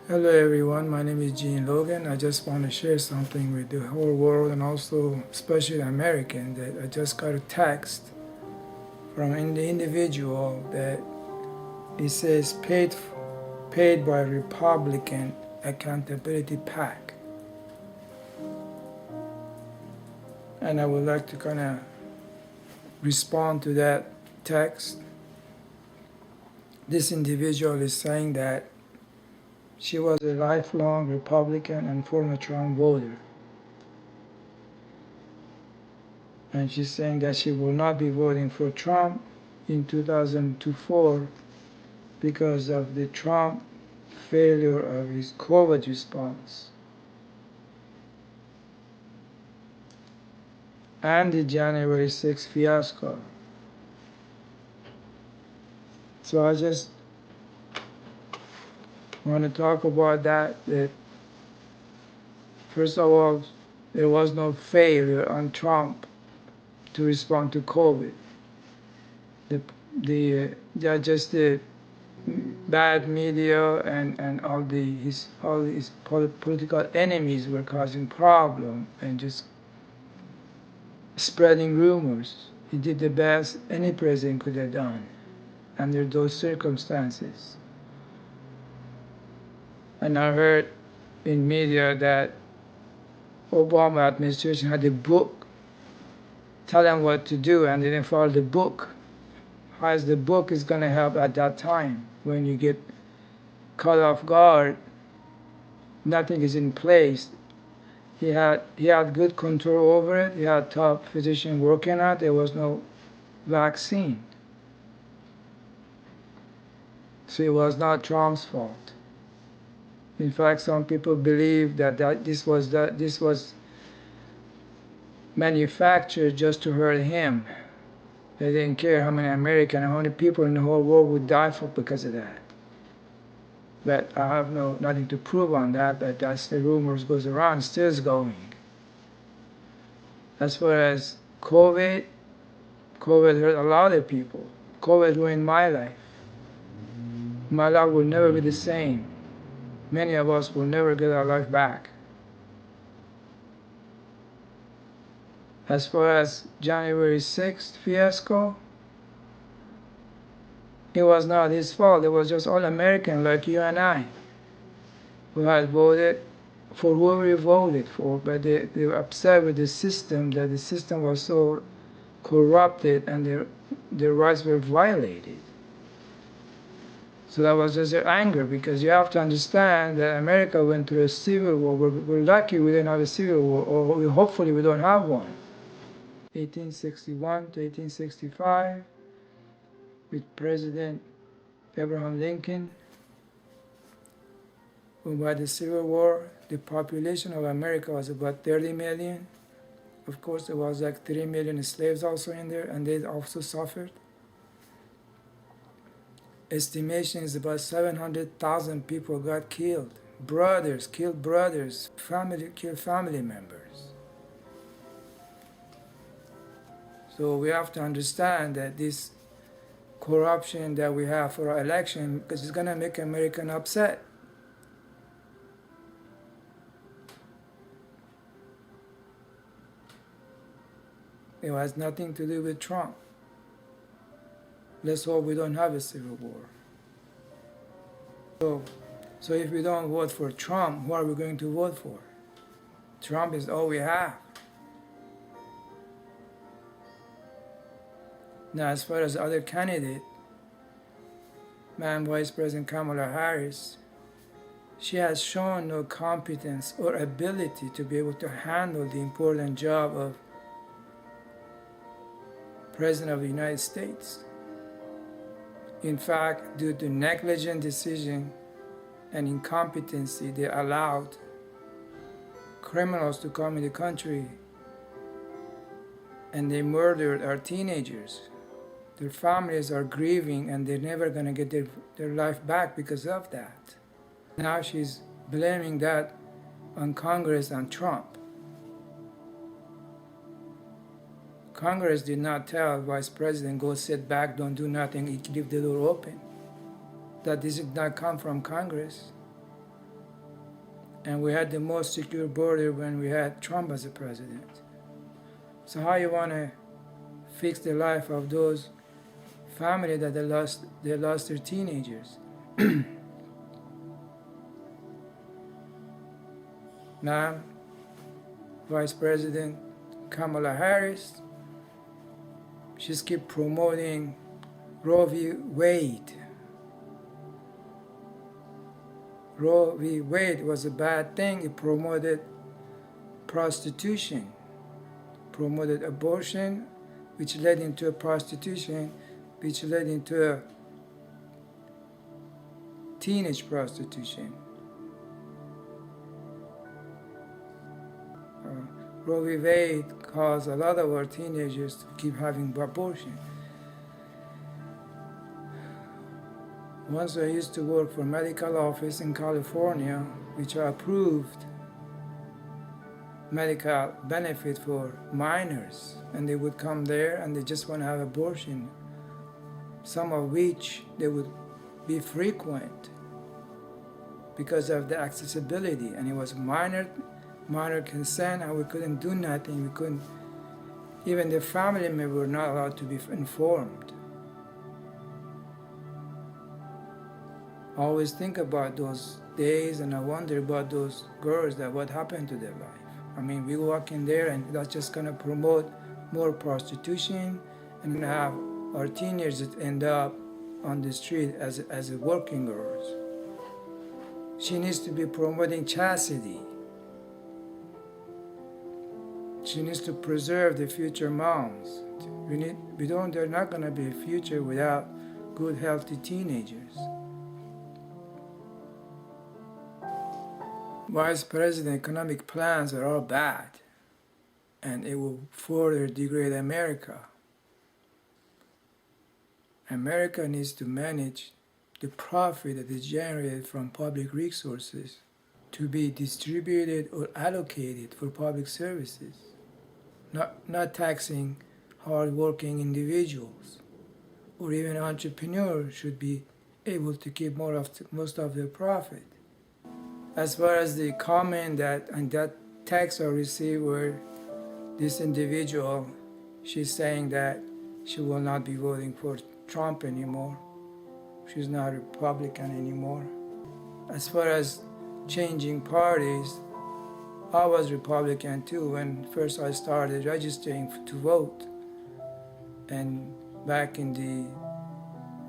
Hello everyone, my name is Gene Logan. I just want to share something with the whole world and also especially American that I just got a text from an individual that it says paid by Republican Accountability PAC. And I would like to kind of respond to that text. This individual is saying that she was a lifelong Republican and former Trump voter. And she's saying that she will not be voting for Trump in 2024 because of the Trump failure of his COVID response and the January 6th fiasco. So I just want to talk about that first of all, there was no failure on Trump to respond to COVID. Just the bad media and all his political enemies were causing problem and just spreading rumors. He did the best any president could have done under those circumstances. And I heard in media that Obama administration had a book telling what to do and they didn't follow the book. How is the book is going to help at that time when you get caught off guard? Nothing is in place. He had good control over it. He had top physician working on it. There was no vaccine. So it was not Trump's fault. In fact, some people believe that this was manufactured just to hurt him. They didn't care how many Americans, how many people in the whole world would die because of that. But I have nothing to prove on that, but that's the rumors goes around, still is going. As far as COVID hurt a lot of people. COVID ruined my life. My life will never be the same. Many of us will never get our life back. As far as January 6th fiasco, it was not his fault. It was just all American like you and I who had voted for whoever we voted for, but they were upset with the system, that the system was so corrupted and their rights were violated. So that was just their anger, because you have to understand that America went through a civil war. We're lucky we didn't have a civil war, or hopefully we don't have one. 1861 to 1865 with President Abraham Lincoln. By the Civil War, the population of America was about 30 million. Of course, there was like 3 million slaves also in there, and they also suffered. Estimation is about 700,000 people got killed. Brothers killed brothers, family killed family members. So we have to understand that this corruption that we have for our election, because it's going to make Americans upset. It has nothing to do with Trump. Let's hope we don't have a civil war. So if we don't vote for Trump, who are we going to vote for? Trump is all we have. Now, as far as other candidate, Madam Vice President Kamala Harris, she has shown no competence or ability to be able to handle the important job of President of the United States. In fact, due to negligent decision and incompetency, they allowed criminals to come in the country and they murdered our teenagers. Their families are grieving and they're never going to get their life back because of that. Now she's blaming that on Congress and Trump. Congress did not tell Vice President, go sit back, don't do nothing, leave the door open. That this did not come from Congress. And we had the most secure border when we had Trump as a president. So how you want to fix the life of those family that they lost their teenagers? Now, Vice President Kamala Harris, she's keep promoting Roe v. Wade. Roe v. Wade was a bad thing. It promoted prostitution, promoted abortion, which led into a prostitution, which led into a teenage prostitution. Roe v. Wade caused a lot of our teenagers to keep having abortion. Once I used to work for a medical office in California, which approved medical benefit for minors, and they would come there and they just want to have abortion, some of which they would be frequent because of the accessibility, and it was minor consent, and we couldn't do nothing. We couldn't, even the family members were not allowed to be informed. I always think about those days, and I wonder about those girls, that what happened to their life. I mean, we walk in there and that's just gonna promote more prostitution, and have our teenagers that end up on the street as working girls. She needs to be promoting chastity. She needs to preserve the future moms. There's not gonna be a future without good, healthy teenagers. Vice President economic plans are all bad, and it will further degrade America. America needs to manage the profit that is generated from public resources to be distributed or allocated for public services, not taxing hard-working individuals, or even entrepreneurs should be able to keep most of their profit. As far as the comment that text I received where this individual, she's saying that she will not be voting for Trump anymore. She's not a Republican anymore. As far as changing parties, I was Republican too when first I started registering to vote. And back in the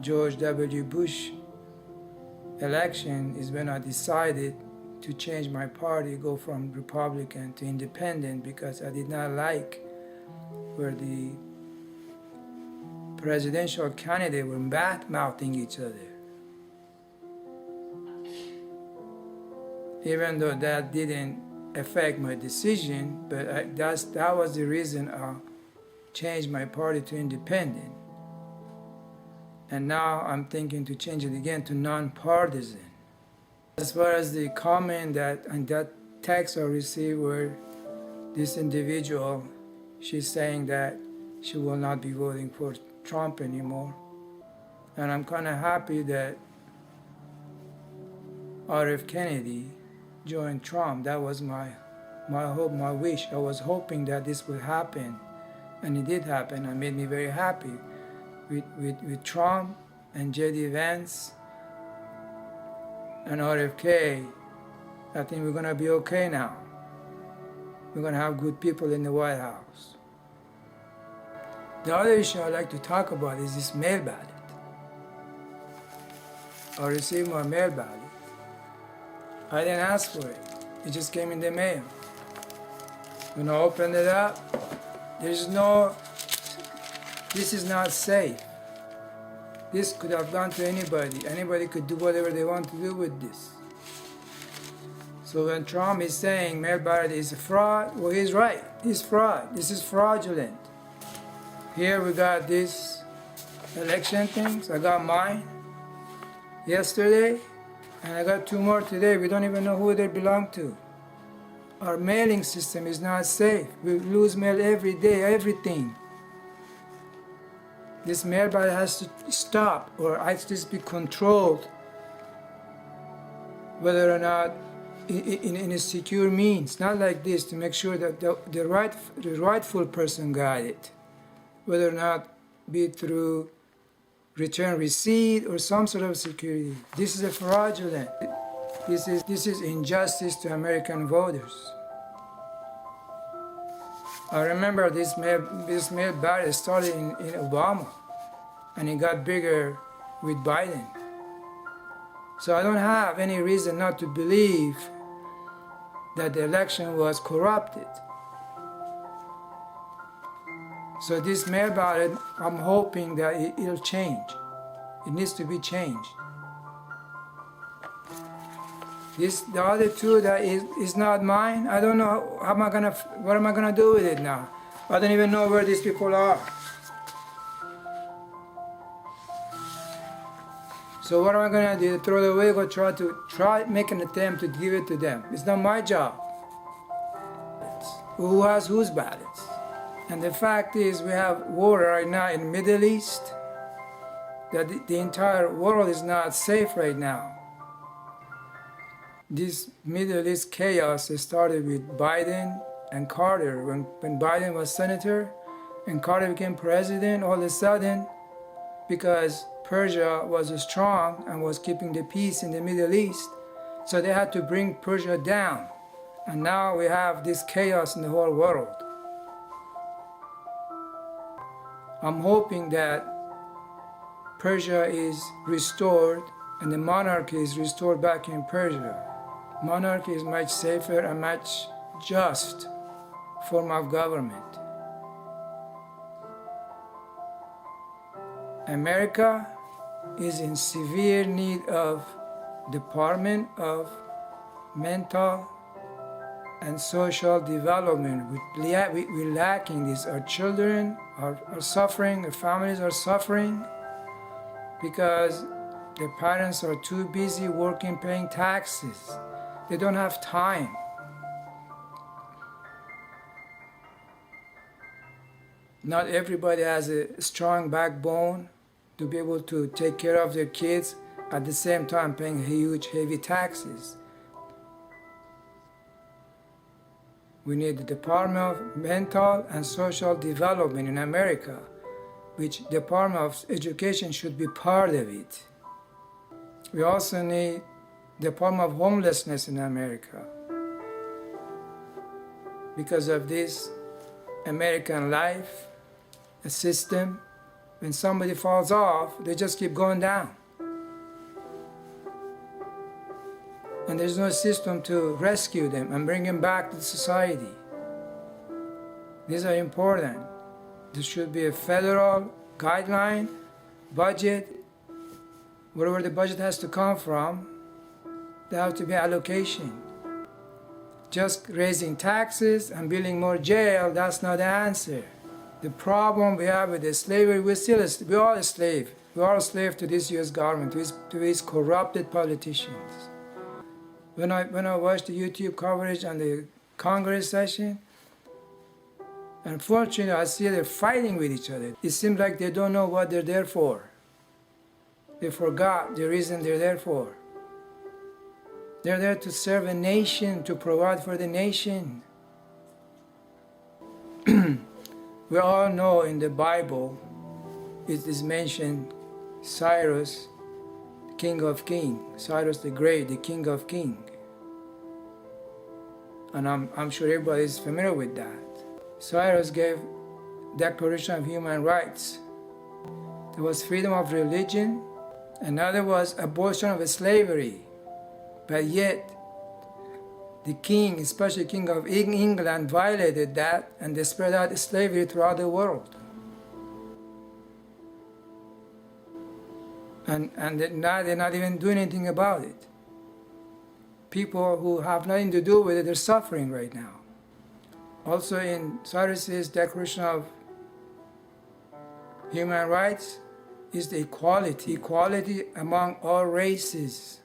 George W. Bush election is when I decided to change my party, go from Republican to Independent, because I did not like where the presidential candidate were bad-mouthing each other. Even though that didn't affect my decision, but that was the reason I changed my party to Independent. And now I'm thinking to change it again to nonpartisan. As far as the comment that text I received where this individual, she's saying that she will not be voting for Trump anymore. And I'm kind of happy that RF Kennedy joined Trump. That was my hope, my wish. I was hoping that this would happen, and it did happen. It made me very happy. With Trump and J.D. Vance and RFK, I think we're gonna be okay now. We're gonna have good people in the White House. The other issue I'd like to talk about is this mail ballot. I received my mail ballot. I didn't ask for it. It just came in the mail. When I opened it up, this is not safe. This could have gone to anybody. Anybody could do whatever they want to do with this. So when Trump is saying mail ballot is a fraud, well, he's right. It's fraud. This is fraudulent. Here we got these election things. I got mine yesterday, and I got 2 more today. We don't even know who they belong to. Our mailing system is not safe. We lose mail every day, everything. This mail ballot has to stop, or at least be controlled, whether or not in a secure means, not like this, to make sure that the rightful person got it, whether or not be it through return receipt or some sort of security. This is a fraudulent. This is injustice to American voters. I remember this mail ballot started in Obama, and it got bigger with Biden. So I don't have any reason not to believe that the election was corrupted. So this mail ballot, I'm hoping that it'll change. It needs to be changed. The other two that is not mine, I don't know what am I gonna do with it now? I don't even know where these people are. So what am I gonna do? Throw it away or try make an attempt to give it to them? It's not my job. Who has whose ballots? And the fact is, we have war right now in the Middle East. That the entire world is not safe right now. This Middle East chaos started with Biden and Carter. When Biden was senator and Carter became president, all of a sudden, because Persia was strong and was keeping the peace in the Middle East, so they had to bring Persia down. And now we have this chaos in the whole world. I'm hoping that Persia is restored and the monarchy is restored back in Persia. Monarchy is much safer and much just form of government. America is in severe need of Department of Mental and Social Development. We're lacking this. Our children are suffering, our families are suffering because their parents are too busy working, paying taxes. They don't have time. Not everybody has a strong backbone to be able to take care of their kids at the same time paying huge, heavy taxes. We need the Department of Mental and Social Development in America, which Department of Education should be part of it. We also need Department of Homelessness in America. Because of this American life, a system, when somebody falls off, they just keep going down. And there's no system to rescue them and bring them back to society. These are important. There should be a federal guideline, budget, wherever the budget has to come from, there has to be allocation. Just raising taxes and building more jail, that's not the answer. The problem we have with the slavery, we're all a slave. We're all a slave to this U.S. government, to these corrupted politicians. When I watched the YouTube coverage on the Congress session, unfortunately, I see they're fighting with each other. It seems like they don't know what they're there for. They forgot the reason they're there for. They're there to serve a nation, to provide for the nation. We all know in the Bible, it is mentioned Cyrus, the king of kings, Cyrus the Great, the king of kings. And I'm sure everybody is familiar with that. Cyrus gave Declaration of Human Rights. There was freedom of religion, another was abolition of slavery. But yet, the king, especially King of England, violated that and they spread out slavery throughout the world. And now they're not even doing anything about it. People who have nothing to do with it, they're suffering right now. Also in Cyrus's Declaration of Human Rights is the equality among all races.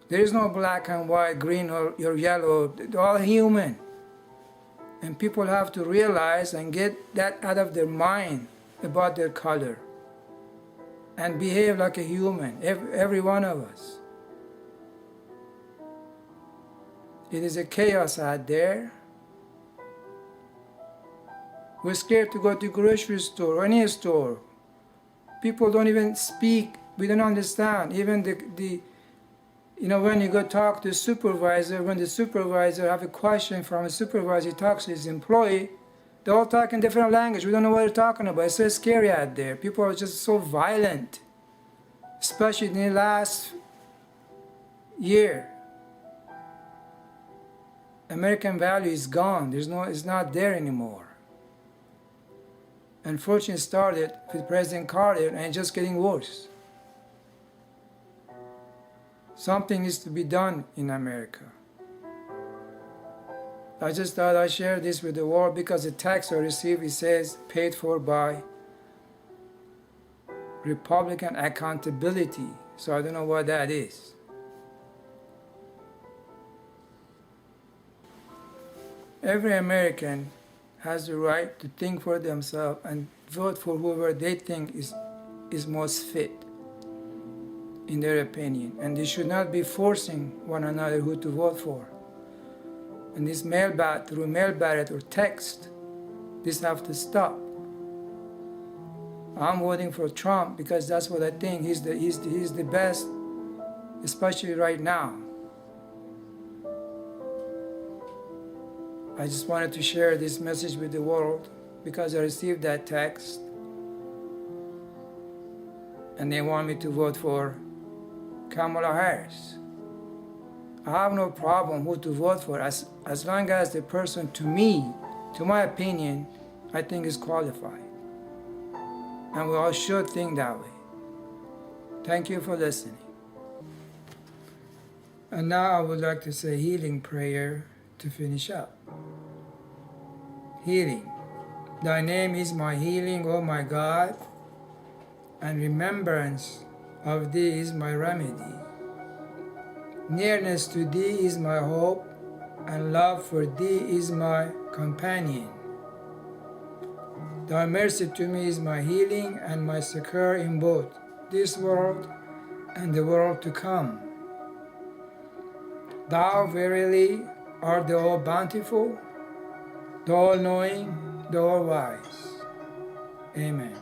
There is no black and white, green or yellow, they're all human. And people have to realize and get that out of their mind about their color and behave like a human, every one of us. It is a chaos out there. We're scared to go to grocery store or any store. People don't even speak. We don't understand. Even when you go talk to a supervisor, when the supervisor have a question from a supervisor, he talks to his employee, they all talk in different language. We don't know what they're talking about. It's so scary out there. People are just so violent, especially in the last year. American value is gone. It's not there anymore. Unfortunately, it started with President Carter and it's just getting worse. Something needs to be done in America. I just thought I'd share this with the world because the text I received, it says paid for by Republican accountability. So I don't know what that is. Every American has the right to think for themselves and vote for whoever they think is most fit in their opinion. And they should not be forcing one another who to vote for. And this through mail ballot or text, this have to stop. I'm voting for Trump because that's what I think. He's the best, especially right now. I just wanted to share this message with the world because I received that text and they want me to vote for Kamala Harris. I have no problem who to vote for as long as the person, to my opinion, I think is qualified. And we all should think that way. Thank you for listening. And now I would like to say healing prayer to finish up. Healing. Thy name is my healing, O my God, and remembrance of thee is my remedy. Nearness to thee is my hope, and love for thee is my companion. Thy mercy to me is my healing and my succor in both this world and the world to come. Thou verily art the all-bountiful, the all-knowing, the all-wise. Amen.